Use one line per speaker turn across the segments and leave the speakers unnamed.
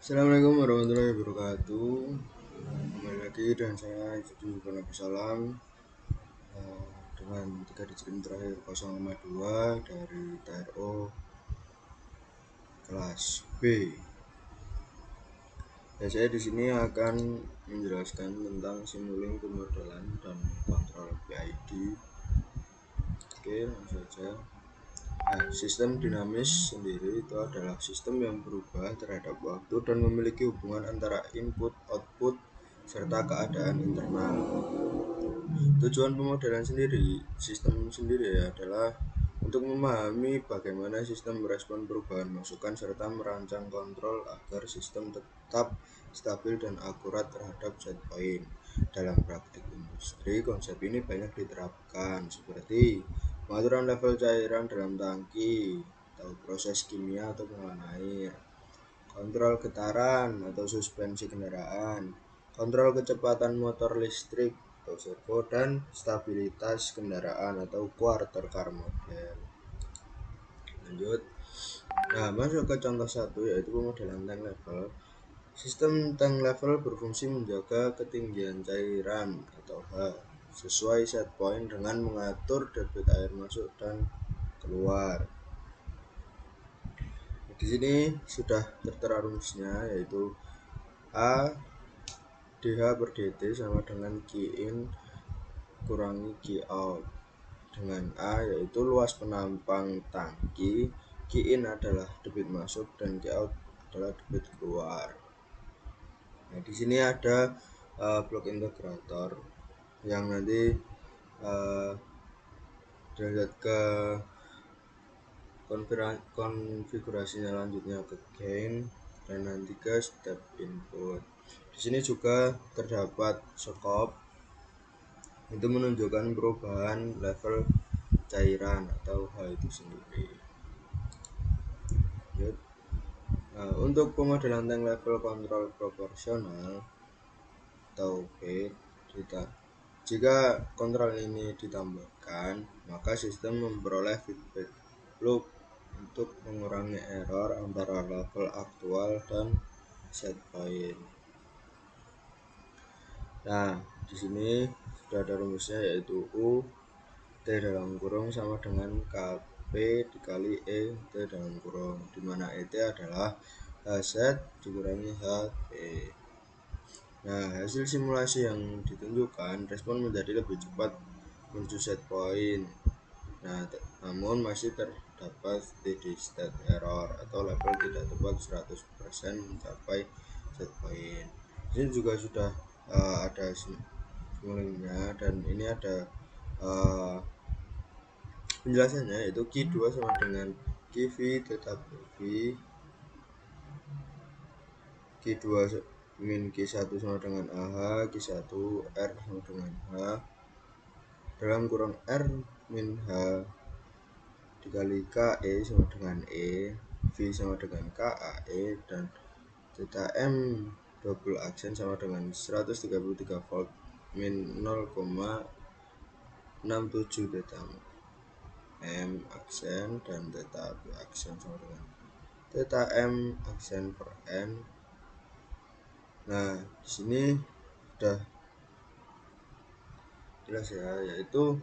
Assalamualaikum warahmatullahi wabarakatuh. Kembali lagi dengan saya Izzuddin Ibn Abi Salam, eh, dengan 3 digit terakhir 052 dari TRO kelas B. Ya, saya di sini akan menjelaskan tentang simulink pemodelan dan kontrol PID. Oke, langsung saja. Nah, sistem dinamis sendiri itu adalah sistem yang berubah terhadap waktu dan memiliki hubungan antara input, output, serta keadaan internal. Tujuan pemodelan sistem sendiri adalah untuk memahami bagaimana sistem merespon perubahan masukan serta merancang kontrol agar sistem tetap stabil dan akurat terhadap set point. Dalam praktik industri, konsep ini banyak diterapkan seperti pengaturan level cairan dalam tangki atau proses kimia atau pengolahan air, kontrol getaran atau suspensi kendaraan, kontrol kecepatan motor listrik atau servo, dan stabilitas kendaraan atau quarter car model. Lanjut. Nah, masuk ke contoh satu, yaitu pemodelan tank level. Sistem tank level berfungsi menjaga ketinggian cairan atau H sesuai set point dengan mengatur debit air masuk dan keluar. Di sini sudah tertera rumusnya, yaitu A dH per dt sama dengan Q in kurangi Q out, dengan A yaitu luas penampang tangki, Q in adalah debit masuk, dan Q out adalah debit keluar. Nah, di sini ada blok integrator yang nanti dilihat ke konfigurasinya lanjutnya ke gain dan nanti ke step input. Di sini juga terdapat skop, itu menunjukkan perubahan level cairan atau H itu sendiri. Nah, untuk pemodelan tank level kontrol proporsional atau P, jika kontrol ini ditambahkan, maka sistem memperoleh feedback loop untuk mengurangi error antara level aktual dan set point. Nah, di sini sudah ada rumusnya, yaitu U T dalam kurung sama dengan KP dikali E T dalam kurung, di mana ET adalah H set dikurangi HP. Nah, hasil simulasi yang ditunjukkan respon menjadi lebih cepat menuju set point. Nah, namun masih terdapat steady state error atau level tidak tepat 100% mencapai set point. Ini juga sudah ada simulingnya, dan ini ada penjelasannya, yaitu Q2 sama dengan QV tetap V, Q2 min Q1 sama dengan AH, Q1 R sama dengan H dalam kurang R min H dikali KE sama dengan E, V sama dengan KAE, dan theta M double aksen sama dengan 133 volt min 0,67 theta M aksen, dan theta B aksen sama dengan theta M aksen per N. Nah, di sini sudah jelas ya, yaitu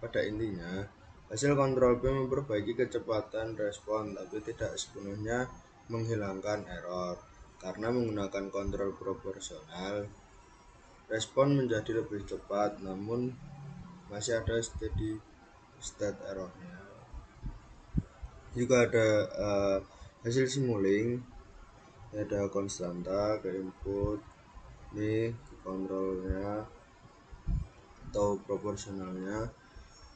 pada intinya hasil kontrol B memperbaiki kecepatan respon tapi tidak sepenuhnya menghilangkan error. Karena menggunakan kontrol proporsional, respon menjadi lebih cepat, namun masih ada steady state errornya. Juga ada hasil simuling, ada konstanta ke input, ini ke kontrolnya atau proporsionalnya,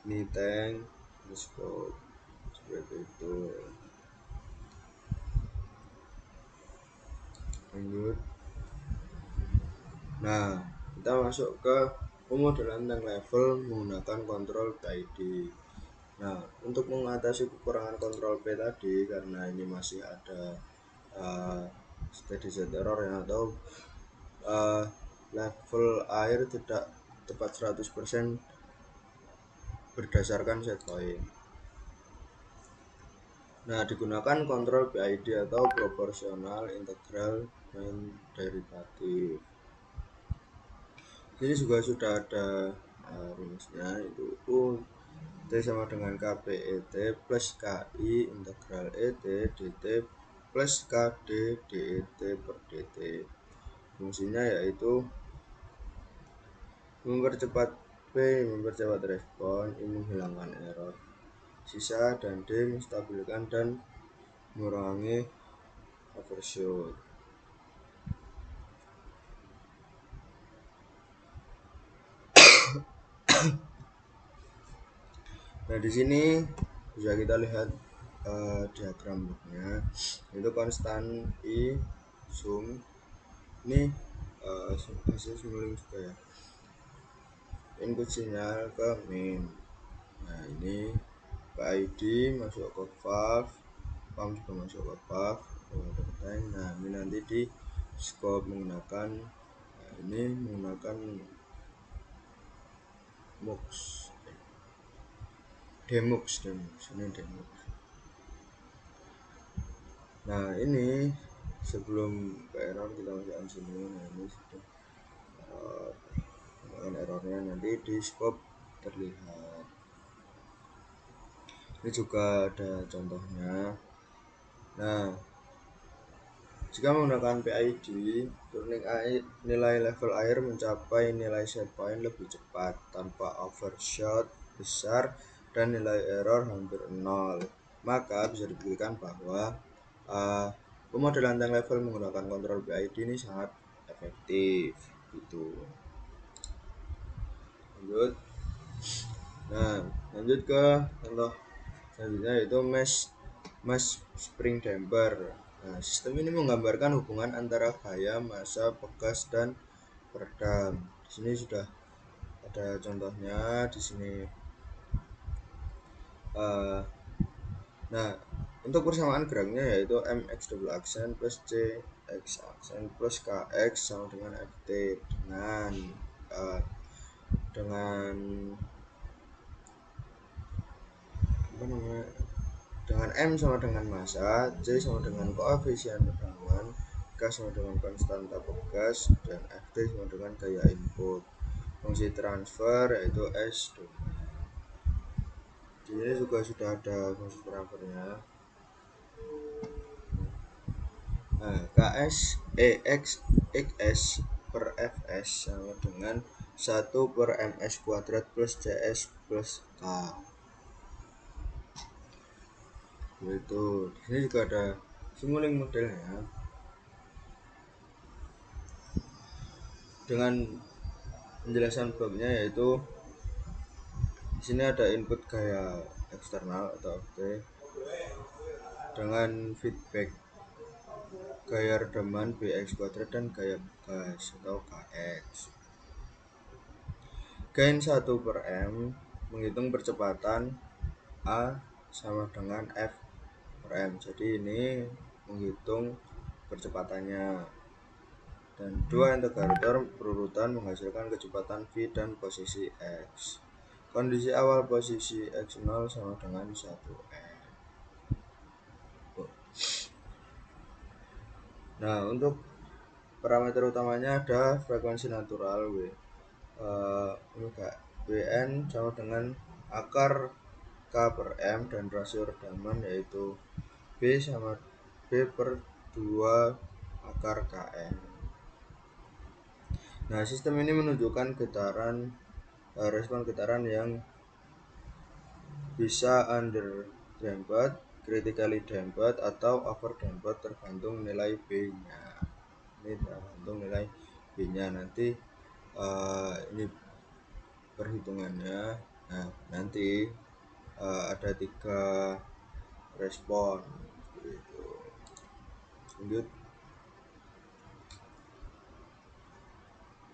ini tank, ini scope, seperti itu. Lanjut. Nah, kita masuk ke pemodelan tank level menggunakan kontrol PID. Nah, untuk mengatasi kekurangan kontrol P tadi, karena ini masih ada steady state error ya, atau level air tidak tepat 100% berdasarkan set point. Nah, digunakan kontrol PID atau proporsional, integral, dan derivatif. Ini juga sudah ada rumusnya, itu U T sama dengan KPET plus KI integral ET DT plus KD DET per DT. Fungsinya yaitu mempercepat P, mempercepat respon, I menghilangkan error sisa, dan D menstabilkan dan mengurangi overshoot. Nah, di sini bisa kita lihat diagram blocknya, itu konstan I sum ini hasil simulink juga ya, input sinyal ke min. Nah, ini PID masuk ke valve, pump juga masuk ke valve, nah ini nanti di scope menggunakan ini menggunakan mux demux ini demux. Nah, ini sebelum ke error kita masukkan sini. Nah, ini sudah errornya nanti di scope terlihat. Ini juga ada contohnya. Nah, jika menggunakan PID, turning air, nilai level air mencapai nilai set point lebih cepat tanpa overshot besar dan nilai error hampir nol. Maka bisa dibuktikan bahwa pemodelan tank level menggunakan kontrol PID ini sangat efektif gitu. Lanjut ke contoh selanjutnya, yaitu mesh spring damper. Nah, sistem ini menggambarkan hubungan antara gaya, massa, pegas, dan peredam. Di sini sudah ada contohnya di sini. Nah, untuk persamaan geraknya yaitu mx double aksen plus cx aksen plus kx sama dengan ft dengan dengan M sama dengan massa, C sama dengan koefisien tegangan, K sama dengan konstanta pegas, dan Ft sama dengan gaya input. Fungsi transfer yaitu S domain. Di sini juga sudah ada fungsi transfernya. Nah, Ks Ex Xs per Fs sama dengan 1 per Ms kuadrat plus Cs plus K. Itu di sini juga ada simulink modelnya dengan penjelasan babnya, yaitu di sini ada input gaya eksternal atau FT dengan feedback gaya redaman Bx kuadrat dan gaya gas atau Kx. Gain 1 per M menghitung percepatan A sama dengan F per M. Jadi ini menghitung percepatannya, dan dua integrator berurutan menghasilkan kecepatan V dan posisi X. Kondisi awal posisi X0 sama dengan 1M. Nah, untuk parameter utamanya ada frekuensi natural Wn sama dengan akar K per M, dan rasio redaman yaitu B sama B per 2 akar Km. Nah, sistem ini menunjukkan respon getaran yang bisa under damped, critically damped, atau over damped tergantung nilai B-nya. Ini tergantung nilai B-nya nanti ini perhitungannya. Nah, nanti ada 3 respon seperti itu. Lanjut,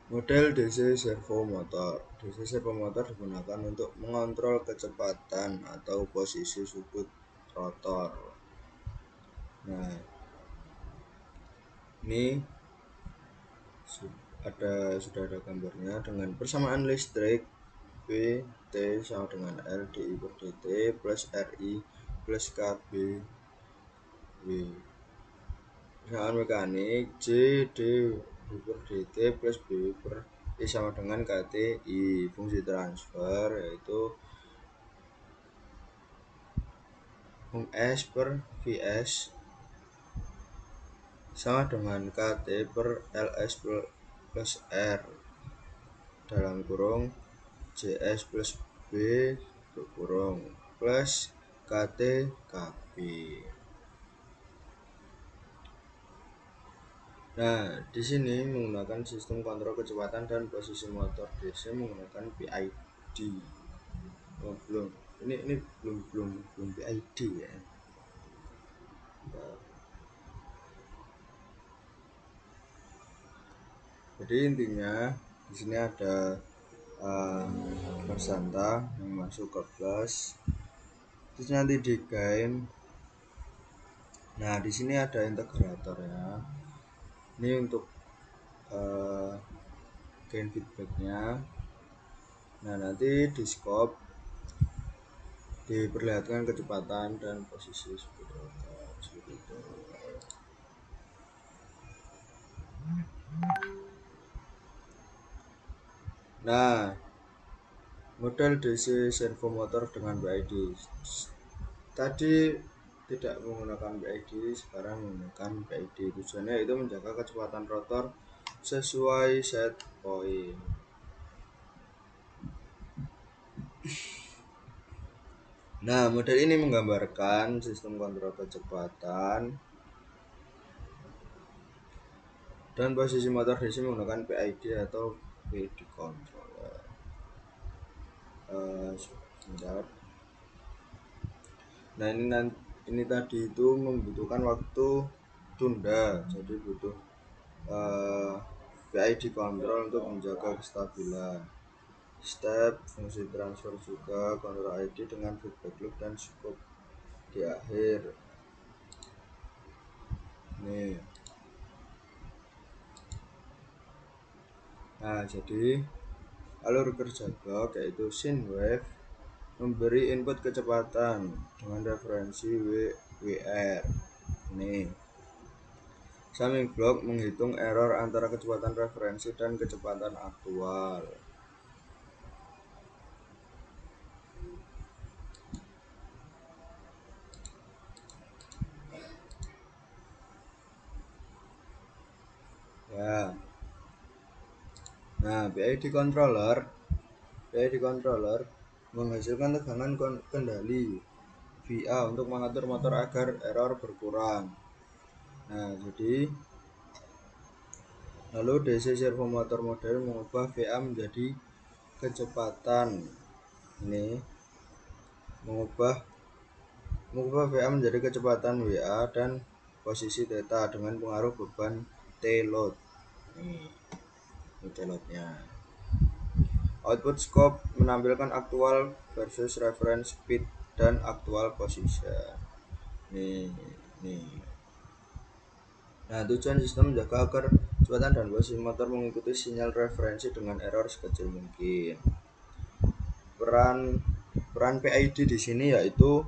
model DC servo motor. DC servo motor digunakan untuk mengontrol kecepatan atau posisi sudut rotor. Nah, ini sudah ada gambarnya dengan persamaan listrik P T sama dengan L dI per dt plus RI plus KB W. Misalkan mekanik J D B per dt plus B per I sama dengan KT I. Fungsi transfer yaitu S per Vs sama dengan KT per Ls plus R dalam kurung JS plus B kurung plus KT KB. Nah, di sini menggunakan sistem kontrol kecepatan dan posisi motor DC menggunakan PID. Oh, belum. Ini belum PID ya. Jadi intinya di sini ada persanta yang masuk ke plus. Terus nanti di gain. Nah, di sini ada integrator ya. Ini untuk gain feedbacknya. Nah, nanti di scope diperlihatkan kecepatan dan posisi seperti itu. Nah, model DC servo motor dengan PID tadi tidak menggunakan PID, sekarang menggunakan PID. Tujuannya itu menjaga kecepatan rotor sesuai set point. Nah, model ini menggambarkan sistem kontrol kecepatan dan posisi motor DC menggunakan PID atau PID controller. Sebentar. Nah, ini tadi itu membutuhkan waktu tunda, jadi butuh PID control untuk menjaga kestabilan. Step fungsi transfer juga kontrol ID dengan feedback loop dan scope di akhir. Nih. Nah, jadi alur kerja blok yaitu sine wave memberi input kecepatan dengan referensi WR. Nih. Summing block menghitung error antara kecepatan referensi dan kecepatan aktual. Ya. Nah, PID controller menghasilkan tegangan kendali VA untuk mengatur motor agar error berkurang. Nah, jadi lalu DC servo motor model mengubah VA menjadi kecepatan. Ini mengubah VA menjadi kecepatan WA dan posisi theta dengan pengaruh beban T-load. Ini T-loadnya. Output scope menampilkan aktual versus reference speed dan aktual position. Nih. Nah, tujuan sistem menjaga agar kecepatan dan posisi motor mengikuti sinyal referensi dengan error sekecil mungkin. Peran PID di sini yaitu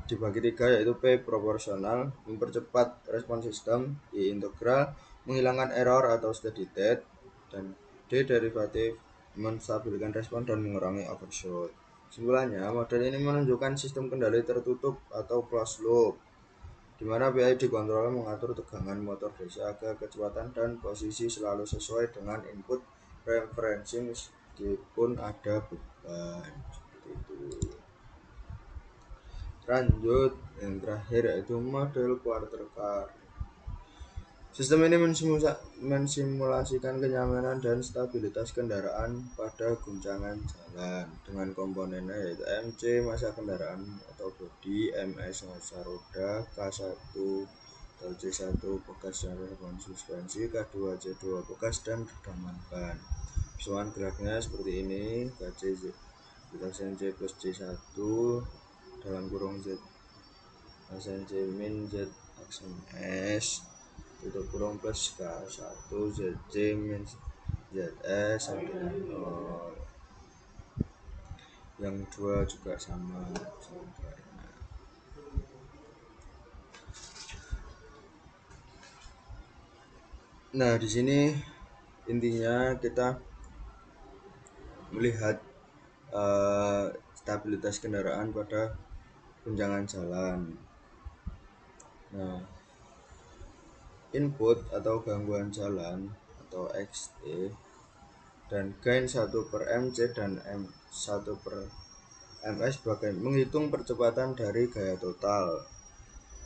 dibagi tiga, yaitu P proporsional mempercepat respon sistem, I integral menghilangkan error atau steady state, dan D derivatif menstabilkan respon dan mengurangi overshoot. Kesimpulannya, model ini menunjukkan sistem kendali tertutup atau closed loop, di mana PID controller mengatur tegangan motor DC agar kecepatan dan posisi selalu sesuai dengan input referensi meskipun ada beban. Seperti itu. Lanjut yang terakhir yaitu model quarter car. Sistem ini mensimulasikan kenyamanan dan stabilitas kendaraan pada guncangan jalan dengan komponennya yaitu MC massa kendaraan atau bodi, MS massa roda, K1 atau C1 bekas dan respon suspensi, K2 C2 bekas dan redaman ban. Persamaan geraknya seperti ini, KC aksen C plus C1 dalam kurung Z aksen C min Z aksen S tutup kurung plus K1 ZC min ZS sama dengan 0. Yang dua juga sama. Nah, di sini intinya kita melihat stabilitas kendaraan pada tunjangan jalan. Nah, input atau gangguan jalan atau XT dan gain 1/mc dan M1/ms sebagai menghitung percepatan dari gaya total.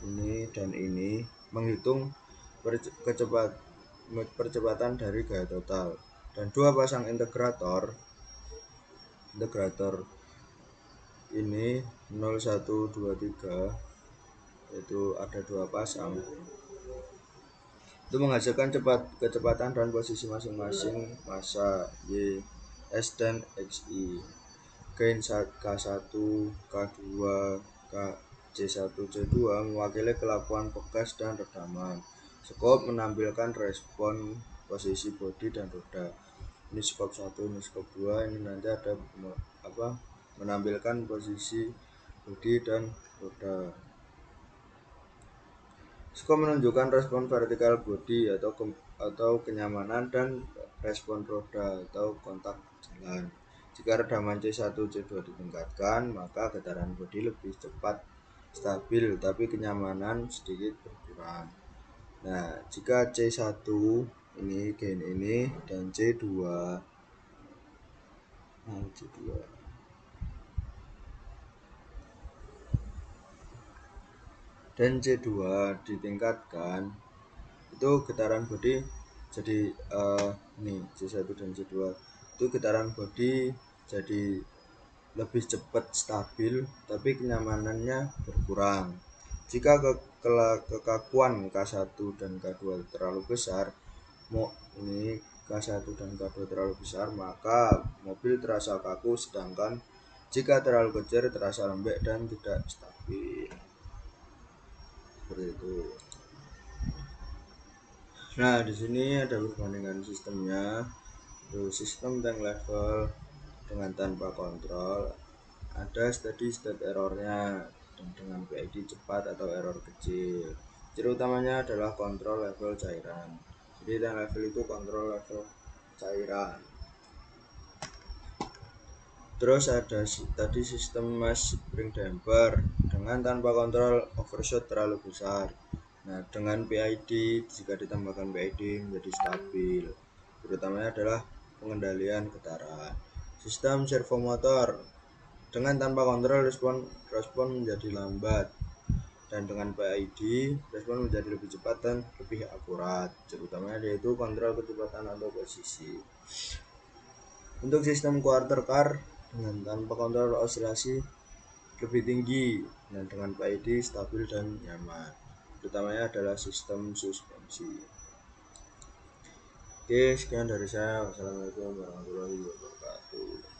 Ini dan ini menghitung percepatan dari gaya total, dan dua pasang integrator ini 0, 1, 2, 3, yaitu ada dua pasang, itu menghasilkan kecepatan dan posisi masing-masing massa Y, S dan XI. Gain K1, K2, C1, C2 mewakili kelakuan pegas dan redaman. Skop menampilkan respon posisi bodi dan roda. Ini skop 1, ini skop 2, ini nanti ada menampilkan posisi bodi dan roda. Skop menunjukkan respon vertikal bodi atau kenyamanan dan respon roda atau kontak jalan. Jika redaman C1, C2 ditingkatkan, maka getaran bodi lebih cepat stabil, tapi kenyamanan sedikit berkurang. Nah, jika C1 ini gain ini dan C2 dan C2 ditingkatkan, itu getaran bodi jadi ini C1 dan C2 itu getaran bodi jadi lebih cepat stabil, tapi kenyamanannya berkurang. Jika kekakuan K1 dan K2 terlalu besar, ini K1 dan K2 terlalu besar, maka mobil terasa kaku, sedangkan jika terlalu kecil terasa lembek dan tidak stabil. Seperti itu. Nah, di sini ada perbandingan sistemnya. Sistem tank level dengan tanpa kontrol, ada steady state errornya, dan dengan PID cepat atau error kecil. Ciri utamanya adalah kontrol level cairan. Jadi tank level itu kontrol level cairan. Terus ada tadi sistem mass spring damper dengan tanpa kontrol overshoot terlalu besar. Nah, dengan PID, jika ditambahkan PID menjadi stabil. Terutamanya adalah pengendalian getaran. Sistem servo motor dengan tanpa kontrol respon menjadi lambat, dan dengan PID respon menjadi lebih cepat dan lebih akurat. Terutamanya yaitu kontrol kecepatan atau posisi. Untuk sistem quarter car dengan tanpa kontrol osilasi lebih tinggi, dan dengan PID stabil dan nyaman. Utamanya adalah sistem suspensi. Oke, sekian dari saya. Wassalamualaikum warahmatullahi wabarakatuh.